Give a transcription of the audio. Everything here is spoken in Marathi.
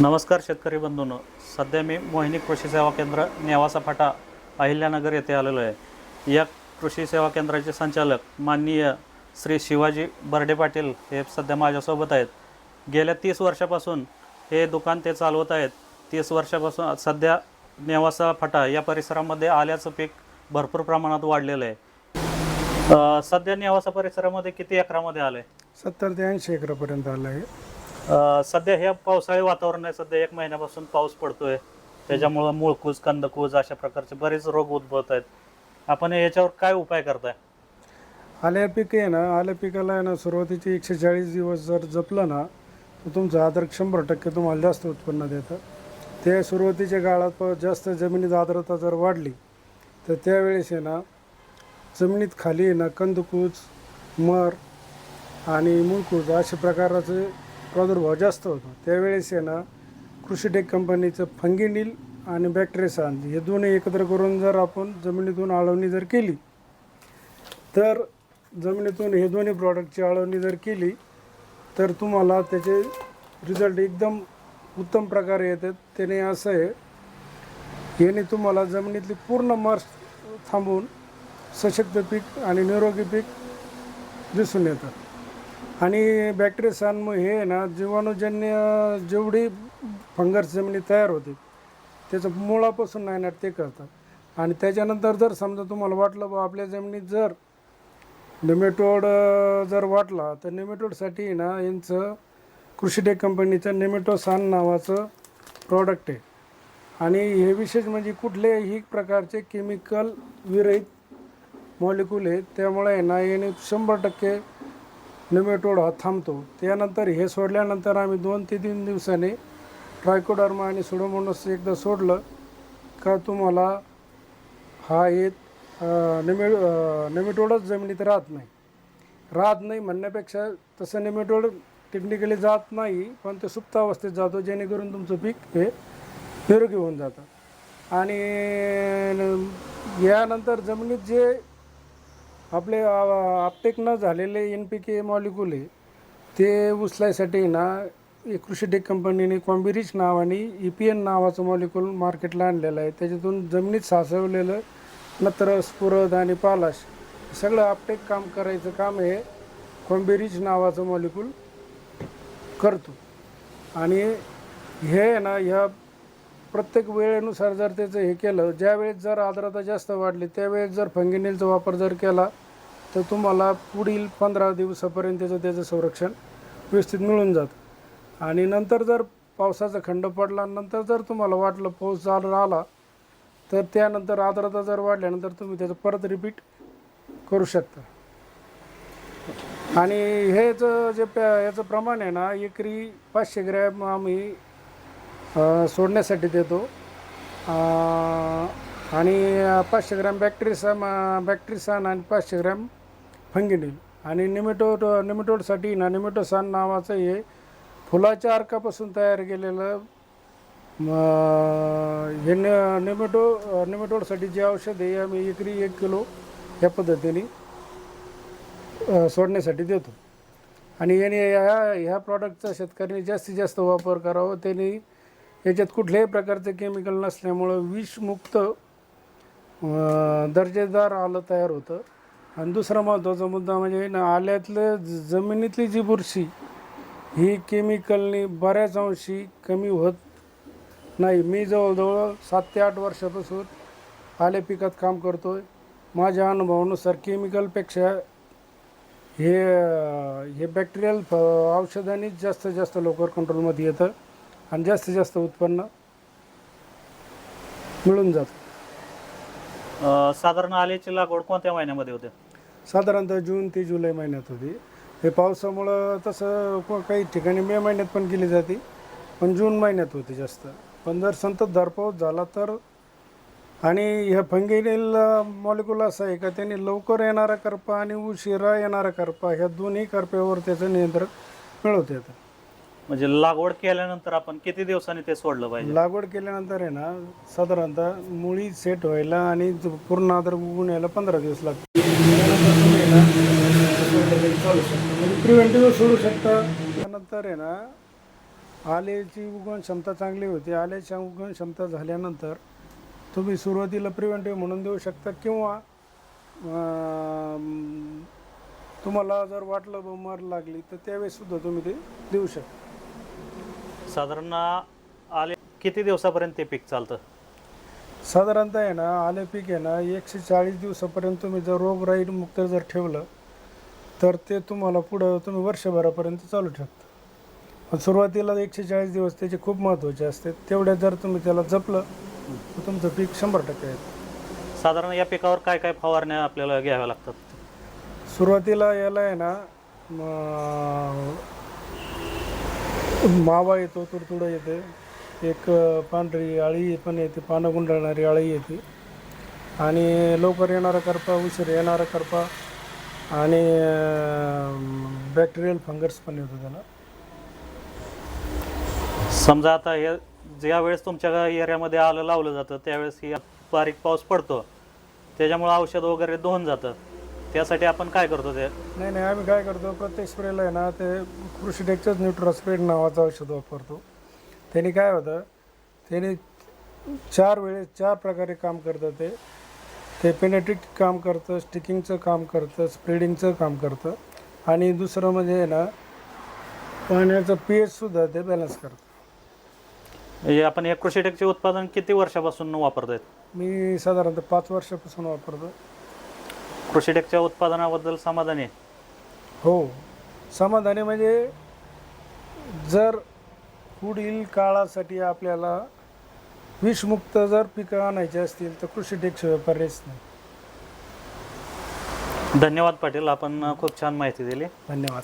नमस्कार शेतकरी बंधूंनो. सध्या मी मोहिनी कृषी सेवा केंद्र नेवासा फाटा अहिल्यानगर येथे आलेलो आहे. या कृषी सेवा केंद्राचे संचालक माननीय श्री शिवाजी बर्डे पाटील हे सध्या माझ्यासोबत आहेत. गेल्या 30 वर्षापासून हे दुकान ते चालवत आहेत. 30 वर्षापासून सध्या नेवासा फाटा या परिसरामध्ये आल्याचं पीक भरपूर प्रमाणात वाढलेलं आहे. सध्या नेवासा परिसरामध्ये किती एकरामध्ये आलं आहे? 70 ते 80 एकरापर्यंत आलं आहे. सध्या हे पावसाळी वातावरण आहे. सध्या 1 महिन्यापासून पाऊस पडतोय, त्याच्यामुळं मूळकूज, कंदकूज अशा प्रकारचे बरेच रोग उद्भवत आहेत. आपण याच्यावर काय उपाय करताय? आल्या पीक आहे ना, आल्या पिकाला आहे ना सुरुवातीचे 140 दिवस जर जपलं ना तर तुमचं आद्रक 100% तुम्हाला जास्त उत्पन्न देतं. ते सुरुवातीच्या काळात जास्त जमिनीत आर्द्रता जर वाढली तर त्यावेळेस आहे ना जमिनीत खाली आहे ना कंदकूज, मर आणि मूळकूज अशा प्रकाराचे प्रादुर्भाव जास्त होतो. त्यावेळेस आहे ना कृषीटेक कंपनीचं फंगिनील आणि बॅक्टेरियासान हे दोन्ही एकत्र करून जर आपण जमिनीतून आळवणी जर केली तर जमिनीतून हे दोन्ही प्रॉडक्टची आळवणी जर केली तर तुम्हाला त्याचे रिझल्ट एकदम उत्तम प्रकारे येतात. त्याने असं आहे, याने तुम्हाला जमिनीतली पूर्ण मर थांबवून सशक्त पीक आणि निरोगी पीक दिसून येतं. आणि बॅक्टेरियासांमुळे हे ना जीवाणूजन्य जेवढी फंगस जमिनीत तयार होते त्याचं मुळापासून नायनाट ते करतात. आणि त्याच्यानंतर जर समजा तुम्हाला वाटलं बा आपल्या जमिनीत जर नेमेटोड जर वाटला तर नेमेटोडसाठी ना यांचं कृषीटेक कंपनीचं नेमेटोसान नावाचं प्रॉडक्ट आहे. आणि हे विशेष म्हणजे कुठल्याही प्रकारचे केमिकल विरहित मॉलिक्यूल आहे. त्यामुळे आहे ना याने 100% नेमेटोड हा थांबतो. त्यानंतर हे सोडल्यानंतर आम्ही 2 ते 3 दिवसांनी ट्रायकोडर्मा आणि सुडोमोनास एकदा सोडलं का तुम्हाला हा एक नेमेटोडच जमिनीत राहत नाही म्हणण्यापेक्षा तसं नेमेटोड टेक्निकली जात नाही, पण ते सुप्त अवस्थेत जातो जेणेकरून तुमचं पीक हे निरोगी होऊन जातं. आणि यानंतर जमिनीत जे आपले अपटेक न झालेले NPK मॉलिक्यूल आहे ते उचलायसाठी ना कृषीटेक कंपनीने कॉम्बिरिच नावाने EPN नावाचं मॉलिक्यूल मार्केटला आणलेलं आहे. त्याच्यातून जमिनीत साचवलेलं नत्र, स्फुरद आणि पालाश सगळं अपटेक काम करायचं काम हे कॉम्बिरिच नावाचं मॉलिक्यूल करतो. आणि हे ना ह्या प्रत्येक वेळेनुसार जर त्याचं हे केलं, ज्यावेळेस जर आर्द्रता जास्त वाढली त्यावेळेस जर फंगिनीलचा वापर जर केला तर तुम्हाला पुढील 15 दिवसापर्यंत त्याचं संरक्षण व्यवस्थित मिळून जातं. आणि नंतर जर पावसाचा खंड पडला, नंतर जर तुम्हाला वाटलं पाऊस चालू आला तर त्यानंतर आर्द्रता जर वाढल्यानंतर तुम्ही त्याचं परत रिपीट करू शकता. आणि हेचं जे याचं प्रमाण आहे ना एकरी 500 ग्रॅम आम्ही सोडण्यासाठी देतो. आणि 500 ग्रॅम बॅक्टेरियासान आणि 500 ग्रॅम फंगिनील. आणि नेमेटोडसाठी ना नेमेटोसान नावाचं हे फुलाच्या अर्कापासून तयार केलेलं हे नेमेटोडसाठी जे औषध आहे आम्ही एकरी 1 किलो या पद्धतीने सोडण्यासाठी देतो. आणि याने ह्या प्रॉडक्टचा शेतकऱ्यांनी जास्तीत जास्त वापर करावा. त्यांनी याच्यात कुठल्याही प्रकारचे केमिकल नसल्यामुळं विषमुक्त दर्जेदार आलं तयार होतं. आणि दुसरा महत्त्वाचा मुद्दा म्हणजे ना आल्यातलं जमिनीतली जी बुरशी ही केमिकलनी बऱ्याच अंशी कमी होत नाही. मी जवळजवळ 7 ते 8 वर्षापासून आल्या पिकात काम करतो आहे. माझ्या अनुभवानुसार केमिकलपेक्षा हे बॅक्टेरियल औषधांनीच जास्तीत जास्त लवकर कंट्रोलमध्ये येतं आणि जास्तीत जास्त उत्पन्न मिळून जातं. साधारण आल्याची लागवड कोणत्या महिन्यामध्ये होते? साधारणतः जून ते जुलै महिन्यात होती. हे पावसामुळं तसं काही ठिकाणी मे महिन्यात पण केली जाते, पण जून महिन्यात होते जास्त. पण जर संततधार पाऊस झाला तर. आणि ह्या फंगिनील मॉलिक्यूल असं आहे का त्याने लवकर येणारा करपा आणि उशिरा येणारा करपा ह्या दोन्ही करप्यावर त्याचं नियंत्रण मिळवता येतं. म्हणजे लागवड केल्यानंतर आपण किती दिवसांनी ते सोडलं पाहिजे? लागवड केल्यानंतर आहे ना साधारणतः मुळी सेट व्हायला आणि पूर्ण आदर उगून यायला 15 दिवस लागतात. त्यानंतर तुम्ही आहे ना चालू शकता, म्हणजे प्रिव्हेंटिव्ह सोडू शकता. त्यानंतर आहे ना आल्याची उगवण क्षमता चांगली होती. आल्याच्या उगवण क्षमता झाल्यानंतर तुम्ही सुरुवातीला प्रिव्हेंटिव्ह म्हणून देऊ शकता किंवा तुम्हाला जर वाटलं मर लागली तर त्यावेळेससुद्धा तुम्ही ते देऊ शकता. साधारण आले किती दिवसापर्यंत ते पीक चालतं? साधारणतः आहे ना आले पीक आहे ना 140 दिवसापर्यंत तुम्ही जर रोगराई मुक्त जर ठेवलं तर ते तुम्हाला पुढं तुम्ही वर्षभरापर्यंत चालू ठेवता. पण सुरुवातीला 140 दिवस त्याचे खूप महत्त्वाचे असते. तेवढ्या जर तुम्ही त्याला जपलं तर तुमचं पीक 100% येतं. साधारण या पिकावर काय काय फवारण्या आपल्याला घ्याव्या लागतात? सुरुवातीला याला आहे ना मावा येतो, तुडतुडं येते, एक पांढरी अळी पण येते, पानं गुंडाळणारी अळी येते आणि लवकर येणारा करपा, उशीर येणारा करपा आणि बॅक्टेरियल फंगस पण येतो त्याला. समजा आता हे ज्या वेळेस तुमच्या एरियामध्ये आलं लावलं जातं त्यावेळेस ही बारीक पाऊस पडतो, त्याच्यामुळं औषध वगैरे धुवून जातं. त्यासाठी आपण काय करतो ते? नाही आम्ही काय करतो, प्रत्येक स्प्रेला आहे ना ते कृषीटेकचंच न्यूट्रास्प्रेड नावाचं औषध वापरतो. त्याने काय होतं, त्याने 4 प्रकारे काम करतं. ते पेनेट्रिक काम करतं, स्टिकिंगचं काम करतं, स्प्रेडिंगचं काम करतं आणि दुसरं म्हणजे आहे ना पाण्याचं pH-सुद्धा ते बॅलन्स करतं. हे आपण हे कृषीटेकचे उत्पादन किती वर्षापासून वापरतोय? मी साधारणतः 5 वर्षापासून वापरतो. कृषीटेकच्या उत्पादनाबद्दल समाधानी आहे? हो, समाधानी म्हणजे जर पुढील काळासाठी आपल्याला विषमुक्त जर पिकं आणायची असतील तर कृषीटेकशिवाय पर्यायच नाही. धन्यवाद पाटील, आपण खूप छान माहिती दिली. धन्यवाद.